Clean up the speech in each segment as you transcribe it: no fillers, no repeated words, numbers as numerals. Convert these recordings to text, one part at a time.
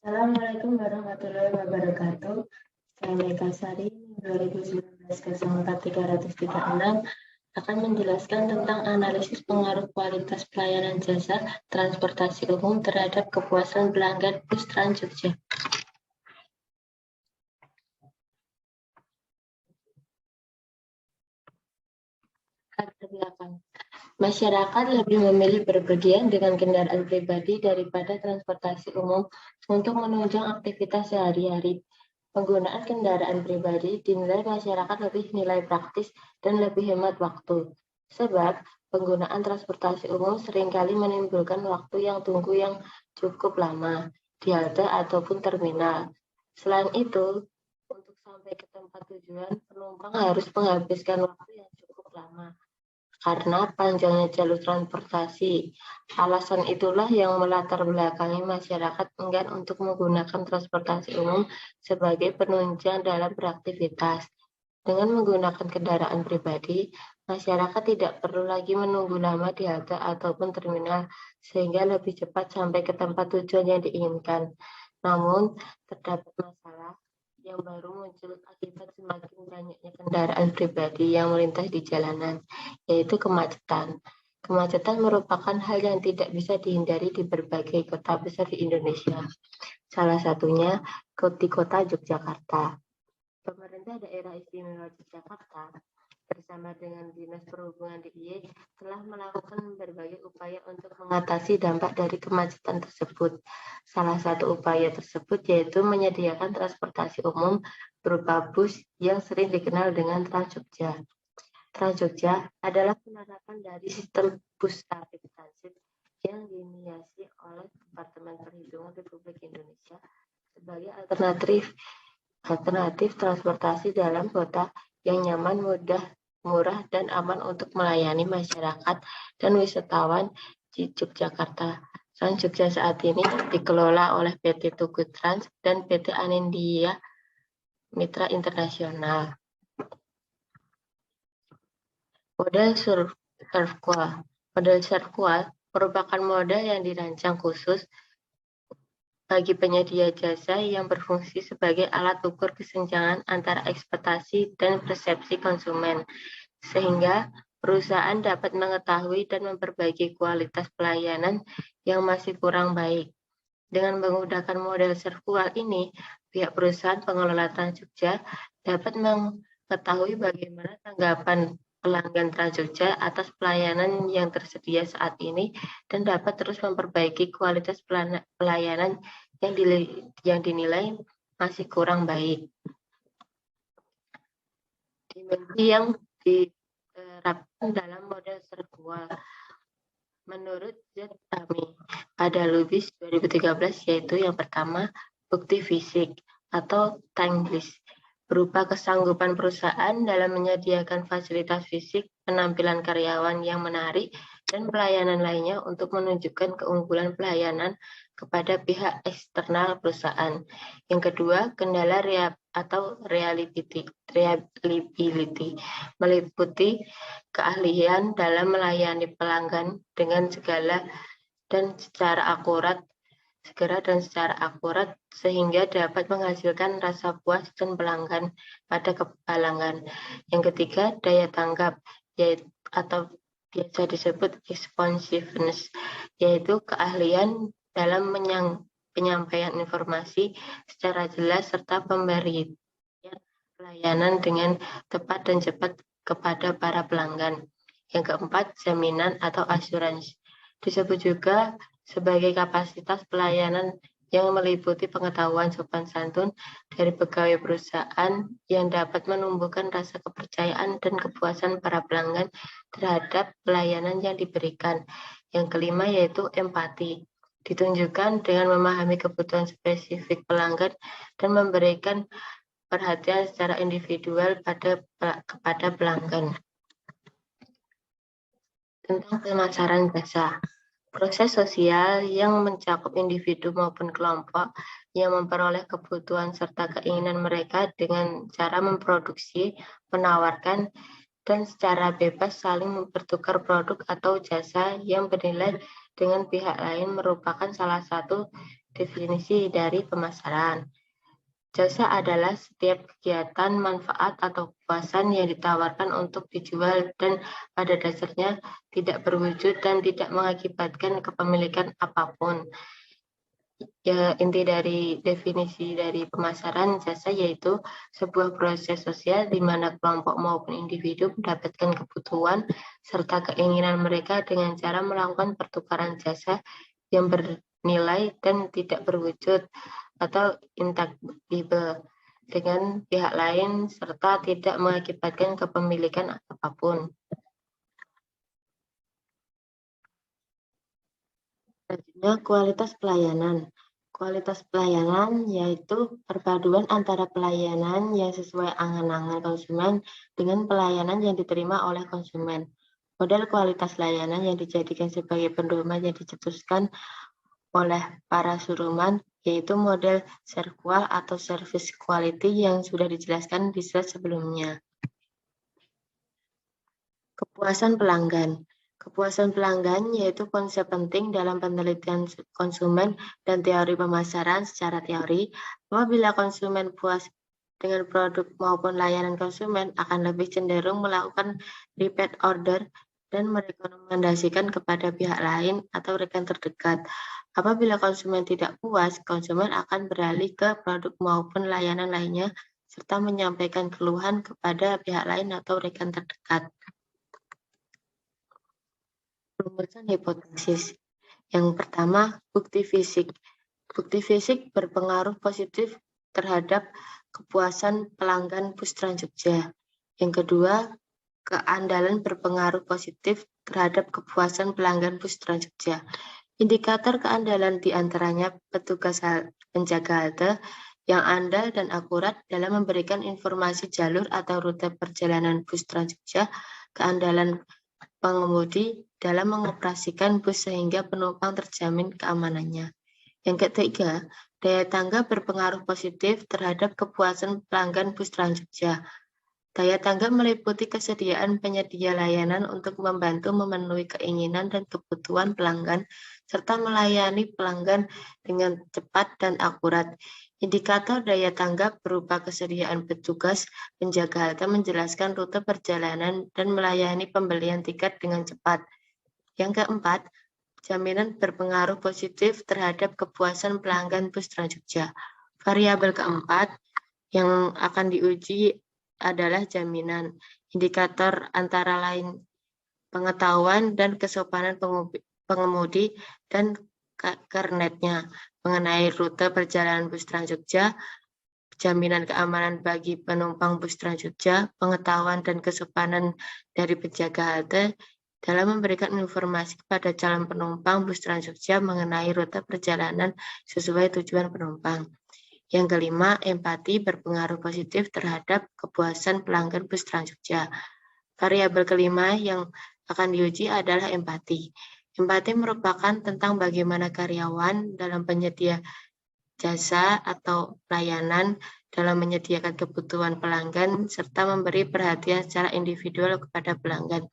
Assalamualaikum warahmatullahi wabarakatuh. Saya Mega Sari, 2019-04-336 akan menjelaskan tentang analisis pengaruh kualitas pelayanan jasa transportasi umum terhadap kepuasan pelanggan bus Trans Jogja. Latar belakang. Masyarakat lebih memilih berpergian dengan kendaraan pribadi daripada transportasi umum untuk menunjang aktivitas sehari-hari. Penggunaan kendaraan pribadi dinilai masyarakat lebih nilai praktis dan lebih hemat waktu. Sebab penggunaan transportasi umum seringkali menimbulkan waktu yang tunggu yang cukup lama di halte ataupun terminal. Selain itu, untuk sampai ke tempat tujuan, penumpang harus menghabiskan waktu yang cukup lama karena panjangnya jalur transportasi. Alasan itulah yang melatar belakangi masyarakat enggan untuk menggunakan transportasi umum sebagai penunjang dalam beraktivitas. Dengan menggunakan kendaraan pribadi, masyarakat tidak perlu lagi menunggu lama di halte ataupun terminal, sehingga lebih cepat sampai ke tempat tujuan yang diinginkan. Namun, terdapat masalah yang baru muncul akibat semakin banyaknya kendaraan pribadi yang melintas di jalanan, yaitu kemacetan. Kemacetan merupakan hal yang tidak bisa dihindari di berbagai kota besar di Indonesia. Salah satunya di kota Yogyakarta. Pemerintah Daerah Istimewa Yogyakarta bersama dengan Dinas Perhubungan DIY telah melakukan berbagai upaya untuk mengatasi dampak dari kemacetan tersebut. Salah satu upaya tersebut yaitu menyediakan transportasi umum berupa bus yang sering dikenal dengan Trans Jogja. Trans Jogja adalah penerapan dari sistem bus tarif transit yang diinisiasi oleh Departemen Perhubungan Republik Indonesia sebagai alternatif transportasi dalam kota yang nyaman, mudah, murah, dan aman untuk melayani masyarakat dan wisatawan di Yogyakarta. Trans Jogja saat ini dikelola oleh PT Tugu Trans dan PT Anindya Mitra Internasional. Model Serqual merupakan model yang dirancang khusus bagi penyedia jasa yang berfungsi sebagai alat ukur kesenjangan antara ekspektasi dan persepsi konsumen, sehingga perusahaan dapat mengetahui dan memperbaiki kualitas pelayanan yang masih kurang baik. Dengan menggunakan model serkual ini, pihak perusahaan pengelola Trans Jogja dapat mengetahui bagaimana tanggapan pelanggan Trans Jogja atas pelayanan yang tersedia saat ini dan dapat terus memperbaiki kualitas pelayanan yang dinilai masih kurang baik. Dimensi yang diterapkan dalam model serkual menurut Zami pada Lubis 2013 yaitu yang pertama, bukti fisik atau time list berupa kesanggupan perusahaan dalam menyediakan fasilitas fisik, penampilan karyawan yang menarik, dan pelayanan lainnya untuk menunjukkan keunggulan pelayanan kepada pihak eksternal perusahaan. Yang kedua, kendala reliability meliputi keahlian dalam melayani pelanggan dengan segera dan secara akurat sehingga dapat menghasilkan rasa puas dan pelanggan pada pelanggan. Yang ketiga, daya tanggap atau biasa disebut responsiveness, yaitu keahlian dalam penyampaian informasi secara jelas serta pemberian pelayanan dengan tepat dan cepat kepada para pelanggan. Yang keempat, jaminan atau asuransi. Disebut juga sebagai kapasitas pelayanan yang meliputi pengetahuan sopan santun dari pegawai perusahaan yang dapat menumbuhkan rasa kepercayaan dan kepuasan para pelanggan terhadap pelayanan yang diberikan. Yang kelima yaitu empati. Ditunjukkan dengan memahami kebutuhan spesifik pelanggan dan memberikan perhatian secara individual kepada pelanggan. Tentang pemasaran jasa. Proses sosial yang mencakup individu maupun kelompok yang memperoleh kebutuhan serta keinginan mereka dengan cara memproduksi, menawarkan, dan secara bebas saling bertukar produk atau jasa yang bernilai dengan pihak lain merupakan salah satu Definisi dari pemasaran. Jasa adalah setiap kegiatan, manfaat, atau kepuasan yang ditawarkan untuk dijual dan pada dasarnya tidak berwujud dan tidak mengakibatkan kepemilikan apapun. Ya, inti dari definisi dari pemasaran jasa yaitu sebuah proses sosial di mana kelompok maupun individu mendapatkan kebutuhan serta keinginan mereka dengan cara melakukan pertukaran jasa yang bernilai dan tidak berwujud atau intangible dengan pihak lain serta tidak mengakibatkan kepemilikan apapun. Selanjutnya, kualitas pelayanan. Kualitas pelayanan yaitu perpaduan antara pelayanan yang sesuai angan-angan konsumen dengan pelayanan yang diterima oleh konsumen. Model kualitas layanan yang dijadikan sebagai pedoman yang dicetuskan oleh para suruman yaitu model SERQUAL atau Service Quality yang sudah dijelaskan di slide sebelumnya. Kepuasan pelanggan. Kepuasan pelanggan yaitu konsep penting dalam penelitian konsumen dan teori pemasaran secara teori. Apabila konsumen puas dengan produk maupun layanan konsumen akan lebih cenderung melakukan repeat order dan merekomendasikan kepada pihak lain atau rekan terdekat. Apabila konsumen tidak puas, konsumen akan beralih ke produk maupun layanan lainnya serta menyampaikan keluhan kepada pihak lain atau rekan terdekat. Rumusan hipotesis. Yang pertama, bukti fisik. Bukti fisik berpengaruh positif terhadap kepuasan pelanggan Bus Trans Jogja. Yang kedua, keandalan berpengaruh positif terhadap kepuasan pelanggan Bus Trans Jogja. Indikator keandalan diantaranya petugas penjaga halte yang andal dan akurat dalam memberikan informasi jalur atau rute perjalanan Bus Trans Jogja, keandalan pengemudi dalam mengoperasikan bus sehingga penumpang terjamin keamanannya. Yang ketiga, daya tanggap berpengaruh positif terhadap kepuasan pelanggan Bus Trans Jogja. Daya tanggap meliputi kesediaan penyedia layanan untuk membantu memenuhi keinginan dan kebutuhan pelanggan, serta melayani pelanggan dengan cepat dan akurat. Indikator daya tanggap berupa kesediaan petugas penjaga halte menjelaskan rute perjalanan dan melayani pembelian tiket dengan cepat. Yang keempat, jaminan berpengaruh positif terhadap kepuasan pelanggan Bus Trans Jogja. Variabel keempat yang akan diuji adalah jaminan. Indikator antara lain pengetahuan dan kesopanan pengemudi dan kernetnya mengenai rute perjalanan Bus Trans Jogja, jaminan keamanan bagi penumpang Bus Trans Jogja, pengetahuan dan kesopanan dari penjaga halte dalam memberikan informasi kepada calon penumpang Bus Trans Jogja mengenai rute perjalanan sesuai tujuan penumpang. Yang kelima, empati berpengaruh positif terhadap kepuasan pelanggan Bus Trans Jogja. Variabel kelima yang akan diuji adalah empati. Empati merupakan tentang bagaimana karyawan dalam penyedia jasa atau layanan dalam menyediakan kebutuhan pelanggan serta memberi perhatian secara individual kepada pelanggan.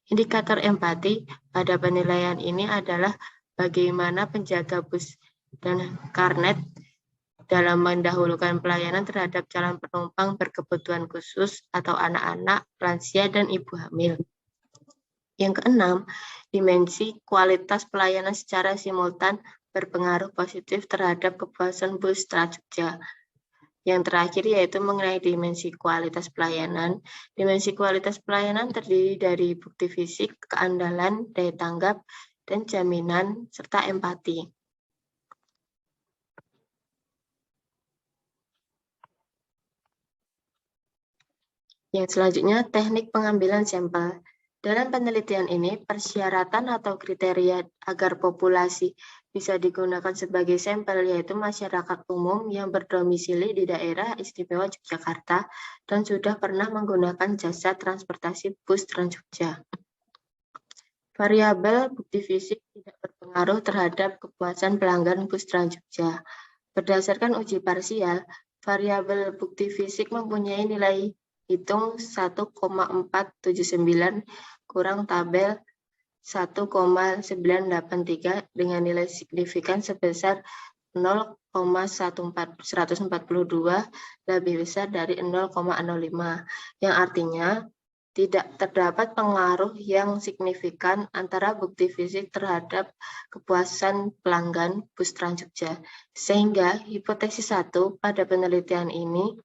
Indikator empati pada penilaian ini adalah bagaimana penjaga bus dan karnet dalam mendahulukan pelayanan terhadap calon penumpang berkebutuhan khusus atau anak-anak, lansia, dan ibu hamil. Yang keenam, dimensi kualitas pelayanan secara simultan berpengaruh positif terhadap kepuasan Bus Trans Jogja. Yang terakhir yaitu mengenai dimensi kualitas pelayanan. Dimensi kualitas pelayanan terdiri dari bukti fisik, keandalan, daya tanggap, dan jaminan, serta empati. Yang selanjutnya, teknik pengambilan sampel. Dalam penelitian ini, persyaratan atau kriteria agar populasi bisa digunakan sebagai sampel yaitu masyarakat umum yang berdomisili di daerah istimewa Yogyakarta dan sudah pernah menggunakan jasa transportasi Bus Trans Jogja. Variabel bukti fisik tidak berpengaruh terhadap kepuasan pelanggan Bus Trans Jogja. Berdasarkan uji parsial, variabel bukti fisik mempunyai nilai hitung 1,479 kurang tabel 1,983 dengan nilai signifikan sebesar 0,142 lebih besar dari 0,05, yang artinya tidak terdapat pengaruh yang signifikan antara bukti fisik terhadap kepuasan pelanggan bus Trans Jogja. Sehingga hipotesis 1 pada penelitian ini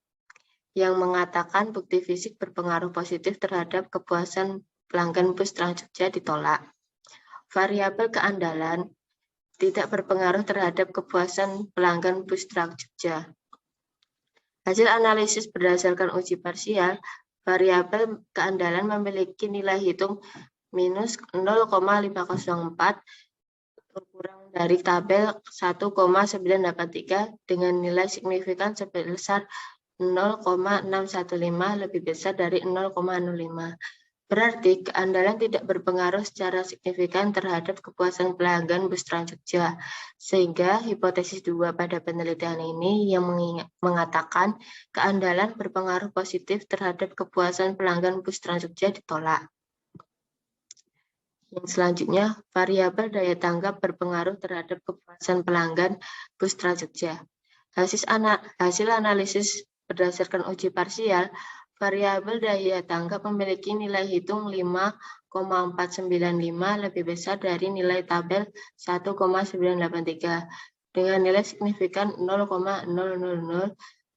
yang mengatakan bukti fisik berpengaruh positif terhadap kepuasan pelanggan bus Trans Jogja ditolak. Variabel keandalan tidak berpengaruh terhadap kepuasan pelanggan bus Trans Jogja. Hasil analisis berdasarkan uji parsial, variabel keandalan memiliki nilai hitung minus 0,504 kurang dari tabel 1,983 dengan nilai signifikan sebesar 0,615 lebih besar dari 0,05. Berarti keandalan tidak berpengaruh secara signifikan terhadap kepuasan pelanggan bus Trans Jogja. Sehingga hipotesis 2 pada penelitian ini yang mengatakan keandalan berpengaruh positif terhadap kepuasan pelanggan bus Trans Jogja ditolak. Yang selanjutnya, variabel daya tanggap berpengaruh terhadap kepuasan pelanggan bus Trans Jogja. Hasil analisis berdasarkan uji parsial, variabel daya tanggap memiliki nilai hitung 5,495 lebih besar dari nilai tabel 1,983 dengan nilai signifikan 0,000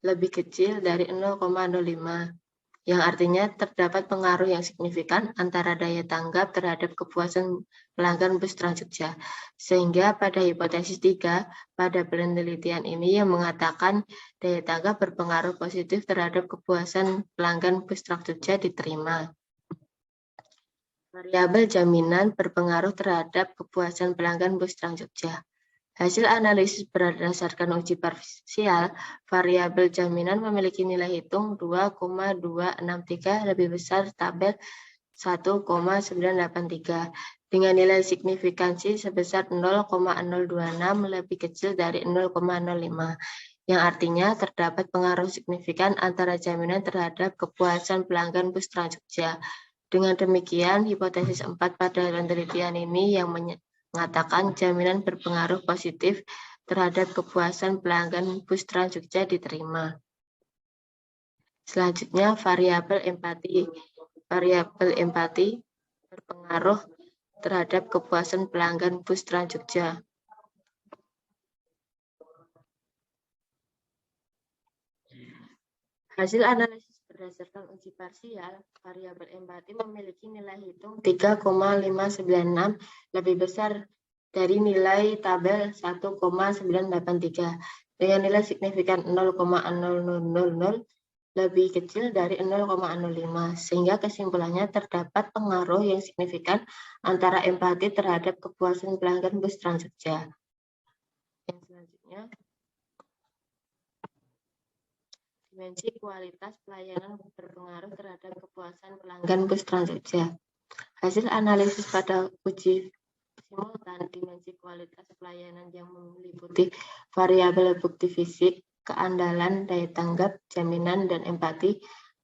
lebih kecil dari 0,05, yang artinya terdapat pengaruh yang signifikan antara daya tanggap terhadap kepuasan pelanggan bus Trans Jogja. Sehingga pada hipotesis 3 pada penelitian ini yang mengatakan daya tanggap berpengaruh positif terhadap kepuasan pelanggan bus Trans Jogja diterima. Variabel jaminan berpengaruh terhadap kepuasan pelanggan bus Trans Jogja. Hasil analisis berdasarkan uji parsial, variabel jaminan memiliki nilai hitung 2,263 lebih besar tabel 1,983 dengan nilai signifikansi sebesar 0,026 lebih kecil dari 0,05, yang artinya terdapat pengaruh signifikan antara jaminan terhadap kepuasan pelanggan bus Trans Jogja. Dengan demikian, hipotesis 4 pada penelitian ini yang mengatakan jaminan berpengaruh positif terhadap kepuasan pelanggan bus Trans Jogja diterima. Selanjutnya, variabel empati. Variabel empati berpengaruh terhadap kepuasan pelanggan bus Trans Jogja. Hasil analisis berdasarkan uji parsial, variabel empati memiliki nilai hitung 3,596 lebih besar dari nilai tabel 1,983 dengan nilai signifikan 0,0000 lebih kecil dari 0,05, sehingga kesimpulannya terdapat pengaruh yang signifikan antara empati terhadap kepuasan pelanggan bus Trans Jogja. Yang selanjutnya, dimensi kualitas pelayanan berpengaruh terhadap kepuasan pelanggan bus Trans Jogja. Hasil analisis pada uji simultan dimensi kualitas pelayanan yang meliputi variabel bukti fisik, keandalan, daya tanggap, jaminan, dan empati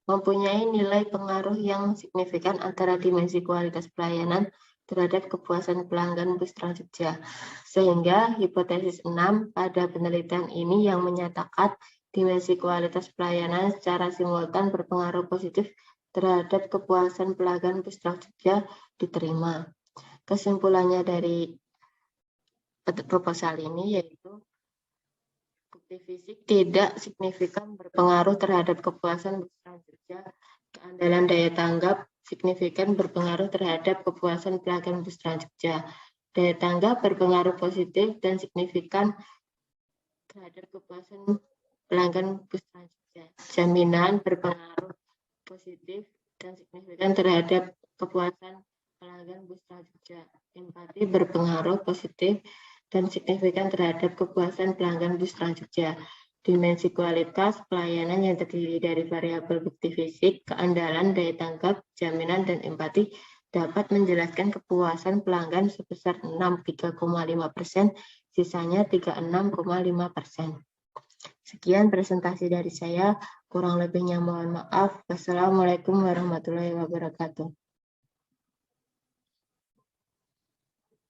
mempunyai nilai pengaruh yang signifikan antara dimensi kualitas pelayanan terhadap kepuasan pelanggan bus Trans Jogja. Sehingga hipotesis 6 pada penelitian ini yang menyatakan dimensi kualitas pelayanan secara simultan berpengaruh positif terhadap kepuasan pelanggan bus Trans Jogja diterima. Kesimpulannya dari proposal ini yaitu bukti fisik tidak signifikan berpengaruh terhadap kepuasan bus Trans Jogja. Keandalan daya tanggap signifikan berpengaruh terhadap kepuasan pelanggan bus Trans Jogja. Daya tanggap berpengaruh positif dan signifikan terhadap kepuasan pelanggan bus Trans Jogja. Jaminan berpengaruh positif dan signifikan terhadap kepuasan pelanggan bus Trans Jogja. Empati berpengaruh positif dan signifikan terhadap kepuasan pelanggan bus Trans Jogja. Dimensi kualitas pelayanan yang terdiri dari variabel bukti fisik, keandalan, daya tanggap, jaminan, dan empati dapat menjelaskan kepuasan pelanggan sebesar 63,5%, sisanya 36,5%. Sekian presentasi dari saya, kurang lebihnya mohon maaf. Wassalamualaikum warahmatullahi wabarakatuh.